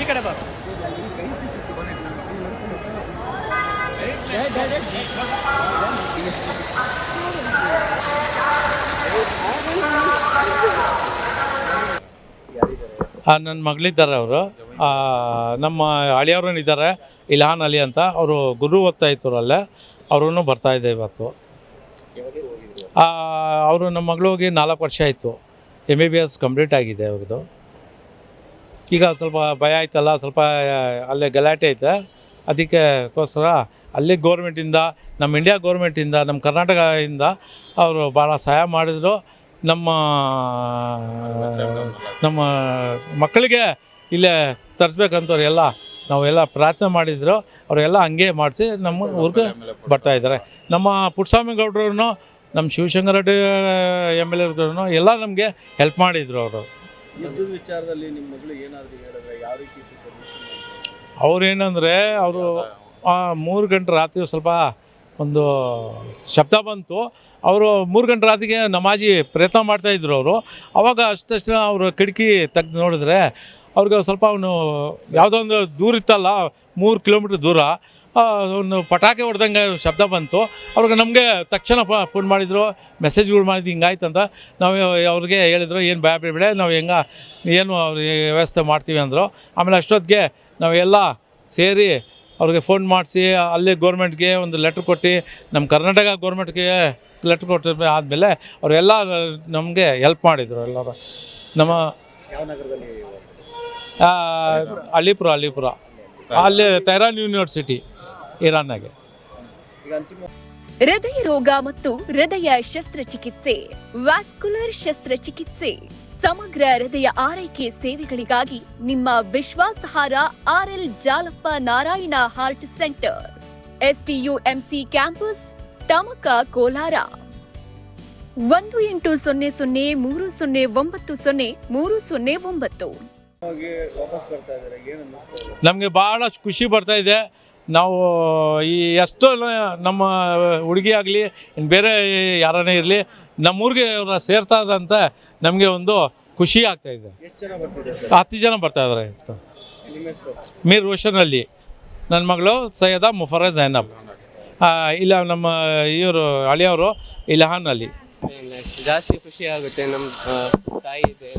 ಈ ಕಡೆ ಬಾ. ನನ್ನ ಮಗಳಿದ್ದಾರೆ ಅವರು, ನಮ್ಮ ಹಳಿಯವ್ರನ್ನ ಇದ್ದಾರೆ ಇಲ್ಹಾನ್ ಅಲಿ ಅಂತ, ಅವರು ಗುರು ಓದ್ತಾ ಇತ್ತು ಅಲ್ಲೇ, ಅವ್ರೂ ಬರ್ತಾಯಿದ್ದೆ ಇವತ್ತು. ಅವರು ನಮ್ಮ ಮಗಳು ಹೋಗಿ 4 ವರ್ಷ ಆಯಿತು, MBBS ಕಂಪ್ಲೀಟ್ ಆಗಿದೆ ಅವ್ರದ್ದು. ಈಗ ಸ್ವಲ್ಪ ಭಯ ಆಯ್ತಲ್ಲ, ಸ್ವಲ್ಪ ಅಲ್ಲೇ ಗಲಾಟೆ ಐತೆ, ಅದಕ್ಕೋಸ್ಕರ ಅಲ್ಲಿ ಗೌರ್ಮೆಂಟಿಂದ, ನಮ್ಮ ಇಂಡಿಯಾ ಗೌರ್ಮೆಂಟಿಂದ, ನಮ್ಮ ಕರ್ನಾಟಕದಿಂದ ಅವರು ಭಾಳ ಸಹಾಯ ಮಾಡಿದರು. ನಮ್ಮ ಮಕ್ಕಳಿಗೆ ಇಲ್ಲೇ ತರಿಸ್ಬೇಕಂತವ್ರು ಎಲ್ಲ ನಾವೆಲ್ಲ ಪ್ರಾರ್ಥನೆ ಮಾಡಿದ್ರು, ಅವರೆಲ್ಲ ಹಂಗೆ ಮಾಡಿಸಿ ನಮ್ಮ ಊರಿಗೆ ಬರ್ತಾಯಿದ್ದಾರೆ. ನಮ್ಮ ಪುಟ್ಟಸ್ವಾಮಿ ಗೌಡ್ರು, ನಮ್ಮ ಶಿವಶಂಕರ ರೆಡ್ಡಿ MLA ಎಲ್ಲ ನಮಗೆ ಹೆಲ್ಪ್ ಮಾಡಿದರು. ಅವರು ವಿಚಾರದಲ್ಲಿ ನಿಮ್ಮ ಮಗಳು ಏನಾದರೂ ಹೇಳಿದ್ರೆ ಯಾವ ರೀತಿ ಅವ್ರೇನಂದರೆ, ಅವರು 3 ಗಂಟೆ ರಾತ್ರಿ ಸ್ವಲ್ಪ ಒಂದು ಶಬ್ದ ಬಂತು. ಅವರು 3 ಗಂಟೆ ರಾತ್ರಿಗೆ ನಮಾಜಿ ಪ್ರಯತ್ನ ಮಾಡ್ತಾಯಿದ್ರು. ಅವರು ಆವಾಗ ಅಷ್ಟಷ್ಟು ಅವರು ಕಿಟಕಿ ತೆಗೆದು ನೋಡಿದ್ರೆ ಅವ್ರಿಗೆ ಸ್ವಲ್ಪ ಅವನು ಯಾವುದೋ ಒಂದು ದೂರ ಇತ್ತಲ್ಲ, 3 ಕಿಲೋಮೀಟ್ರ್ ದೂರ ಒಂದು ಪಟಾಕಿ ಹೊಡೆದಂಗೆ ಶಬ್ದ ಬಂತು. ಅವ್ರಿಗೆ ನಮಗೆ ತಕ್ಷಣ ಫೋನ್ ಮಾಡಿದರು, ಮೆಸೇಜ್ಗಳು ಮಾಡಿದ್ದು ಹಿಂಗಾಯ್ತು ಅಂತ. ನಾವು ಅವ್ರಿಗೆ ಹೇಳಿದ್ರು, ಏನು ಭಯ ಬಿಡಬೇಡ, ನಾವು ಏನು ಅವ್ರಿಗೆ ವ್ಯವಸ್ಥೆ ಮಾಡ್ತೀವಿ ಅಂದರು. ಆಮೇಲೆ ಅಷ್ಟೊತ್ತಿಗೆ ನಾವೆಲ್ಲ ಸೇರಿ ಅವ್ರಿಗೆ ಫೋನ್ ಮಾಡಿಸಿ ಅಲ್ಲೇ ಗೌರ್ಮೆಂಟ್ಗೆ ಒಂದು ಲೆಟ್ರ್ ಕೊಟ್ಟು, ನಮ್ಮ ಕರ್ನಾಟಕ ಗೌರ್ಮೆಂಟ್ಗೆ ಲೆಟ್ರ್ ಕೊಟ್ಟಿದ್ದ ಆದಮೇಲೆ ಅವರೆಲ್ಲ ನಮಗೆ ಹೆಲ್ಪ್ ಮಾಡಿದರು ಎಲ್ಲರೂ. ನಮ್ಮ ಯಾವ ನಗರದಲ್ಲಿ? ಅಲಿಪುರ ಅಲ್ಲಿ ತೆಹರಾನ್ ಯೂನಿವರ್ಸಿಟಿ ಇರಾನ್ನಾಗೆ. ಹೃದಯ ರೋಗ ಮತ್ತು ಹೃದಯ ಶಸ್ತ್ರಚಿಕಿತ್ಸೆ, ವ್ಯಾಸ್ಕುಲರ್ ಶಸ್ತ್ರಚಿಕಿತ್ಸೆ, ಸಮಗ್ರ ಹೃದಯ ಆರೈಕೆ ಸೇವೆಗಳಿಗಾಗಿ ನಿಮ್ಮ ವಿಶ್ವಾಸಾರ್ಹ RL Jalappa Narayana heart centre, STUMC campus, Tamaka, Kolar. 180030090309. ನಮಗೆ ಭಾಳ ಖುಷಿ ಬರ್ತಾಯಿದೆ. ನಾವು ಈ ಎಷ್ಟೋ ನಮ್ಮ ಹುಡುಗಿ ಆಗಲಿ ಬೇರೆ ಯಾರನ್ನೇ ಇರಲಿ ನಮ್ಮೂರಿಗೆ ಅವ್ರ ಸೇರ್ತಾರೆ ಅಂತ ನಮಗೆ ಒಂದು ಖುಷಿ ಆಗ್ತಾಯಿದೆ. 10 ಜನ ಬರ್ತಾಯಿದ್ದಾರೆ. ಮೀರ್ ರೋಷನ್ ಅಲಿ, ನನ್ನ ಮಗಳು ಸೈಯದ ಮುಫರ್ರಾ ಜೈನಬ್, ಇಲ್ಲ ನಮ್ಮ ಇವರು ಹಳಿಯವರು ಇಲ್ಹಾನ್ ಅಲಿ. ಜಾಸ್ತಿ ಖುಷಿ ಆಗುತ್ತೆ. ನಮ್ಮ ತಾಯಿ ಇದೆ,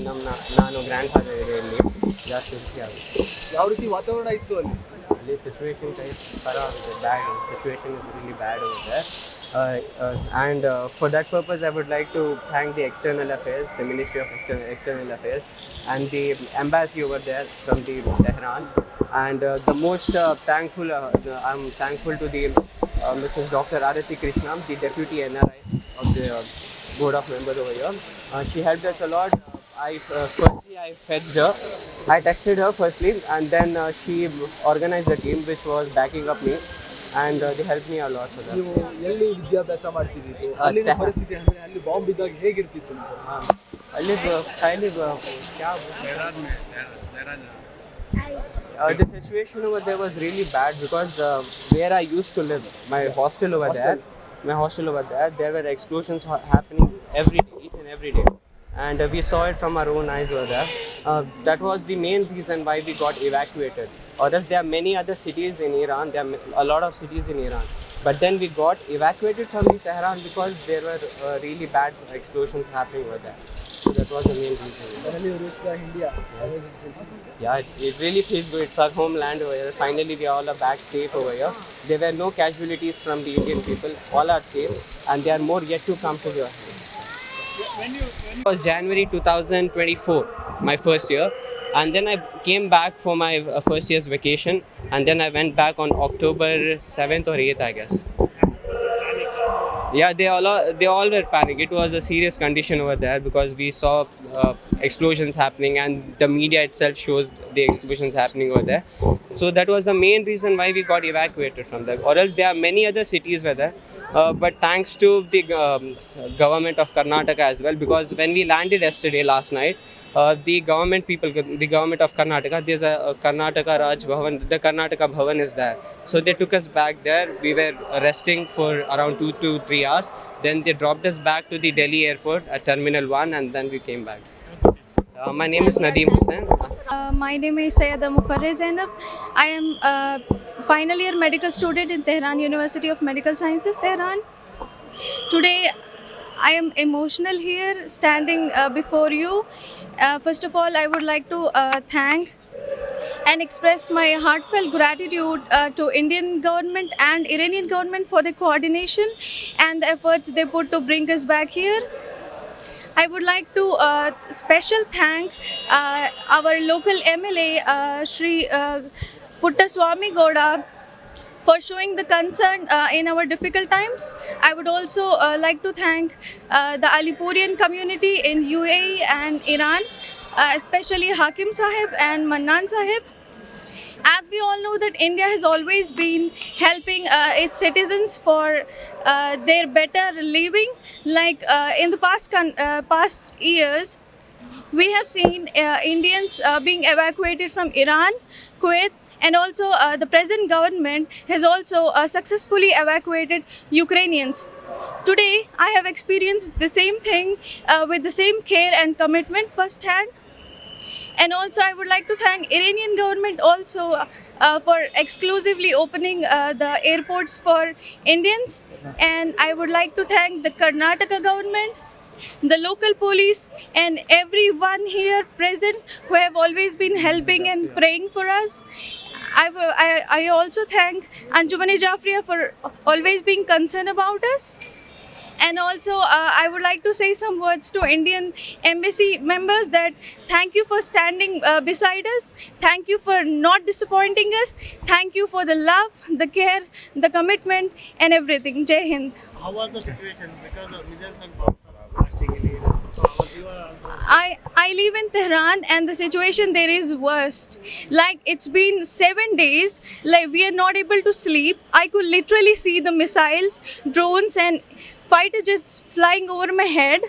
ನಾನು ಗ್ರ್ಯಾಂಡ್ ಫಾದರ್ ಇದೆ, ಇಲ್ಲಿ ಜಾಸ್ತಿ ಖುಷಿ ಆಗುತ್ತೆ. ಯಾವ ರೀತಿ ವಾತಾವರಣ ಇತ್ತು ಅಲ್ಲಿ? ಸಿಚುವೇಶನ್ ಪರವಾಗಿದೆ, ಬ್ಯಾಡ್ situation is really bad over there. And for that purpose I would like to thank the External Affairs, the Ministry of External Affairs and the embassy over there from the Tehran. And the most thankful, I'm thankful to the Mrs. Dr. Arati Krishna, the Deputy NRI of the Board of Members over here. She helped us a lot. Firstly I fetched her, I texted her firstly, and then she organized the team which was backing up me, and they helped me a lot for that. ನೀವು ಎಲ್ಲಿ ವಿದ್ಯಾಭ್ಯಾಸ ಮಾಡ್ತಿದ್ದಿದ್ದು? ಅಲ್ಲಿನ ಪರಿಸ್ಥಿತಿ ಅಂದ್ರೆ ಅಲ್ಲಿ bomb ಬಿದ್ದಾಗ ಹೇಗಿರ್ತಿತ್ತು? ಅಲ್ಲಿ the situation over there was really bad because where I used to live, my hostel over there, there were explosions happening every day, each and every day. And we saw it from our own eyes over there. That was the main reason why we got evacuated. Or else there are many other cities in Iran, there are a lot of cities in Iran. But then we got evacuated from Tehran because there were really bad explosions happening over there. So that was the main reason. When you reached India, how was it feeling? Yeah, it really feels good. It's our homeland over here. Finally, we all are back safe over here. There were no casualties from the Indian people. All are safe, and there are more yet to come to here. It was January 2024, my first year, and then I came back for my first year's vacation, and then I went back on October 7th or 8th, I guess. Yeah, they all were panicked. It was a serious condition over there because we saw explosions happening, and the media itself shows the explosions happening over there. So that was the main reason why we got evacuated from there. Or else there are many other cities were there. But thanks to the government of Karnataka as well, because when we landed yesterday last night, the government people, the government of Karnataka, there's a Karnataka Raj Bhavan, the Karnataka Bhavan is there. So they took us back there. We were resting for around 2 to 3 hours. Then they dropped us back to the Delhi airport at Terminal 1 and then we came back. My name is Nadeem Hussain. My name is Sayeda Mufarreh Zainab. I am a final year medical student in Tehran University of Medical Sciences, Tehran. Today, I am emotional here standing before you. First of all, I would like to thank and express my heartfelt gratitude to Indian government and Iranian government for the coordination and the efforts they put to bring us back here. I would like to special thank our local MLA Shri Puttaswamy Gowda for showing the concern in our difficult times. I would also like to thank the Alipurian community in UAE and Iran, especially Hakim Sahib and Mannan Sahib. As we all know that India has always been helping its citizens for their better living. Like in the past years, we have seen Indians being evacuated from Iran, Kuwait, and also the present government has also successfully evacuated Ukrainians. Today, I have experienced the same thing with the same care and commitment firsthand. And also, I would like to thank Iranian government also for exclusively opening the airports for Indians. And I would like to thank the Karnataka government, the local police, and everyone here present who have always been helping and praying for us. I also thank Anjumani Jafriya for always being concerned about us. And also, I would like to say some words to Indian embassy members that thank you for standing beside us. Thank you for not disappointing us. Thank you for the love, the care, the commitment, and everything. Jai Hind. How was the situation? Because of missiles and bombs are blasting in Iran. So how was your I live in Tehran and the situation there is worst. Like it's been 7 days, like we are not able to sleep. I could literally see the missiles, drones and fighter jets flying over my head.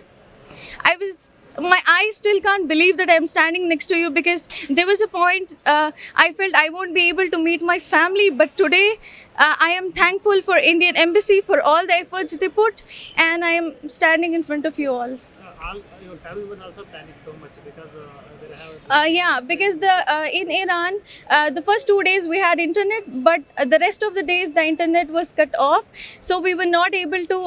My eyes still can't believe that I'm standing next to you because there was a point I felt I won't be able to meet my family. But today I am thankful for Indian Embassy for all the efforts they put, and I am standing in front of you all. your family was also panicked so much because they have Yeah, because in Iran, the first 2 days we had internet, but the rest of the days the internet was cut off. So we were not able to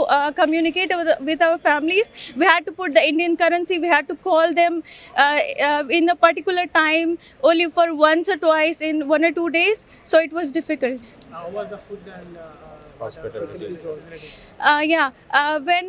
communicate with our families. We had to put the Indian currency. We had to call them in a particular time, only for once or twice in 1 or 2 days. So it was difficult. how was the food and facilities all. When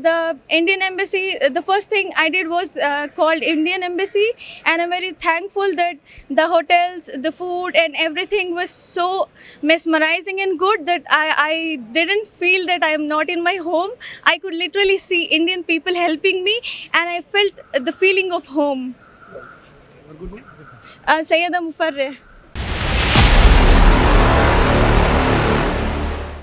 the Indian Embassy, the first thing I did was called Indian Embassy, and I'm very thankful that the hotels, the food and everything was so mesmerizing and good that I didn't feel that I am not in my home. I could literally see Indian people helping me, and I felt the feeling of home. good name? Sayeda Mufarreh.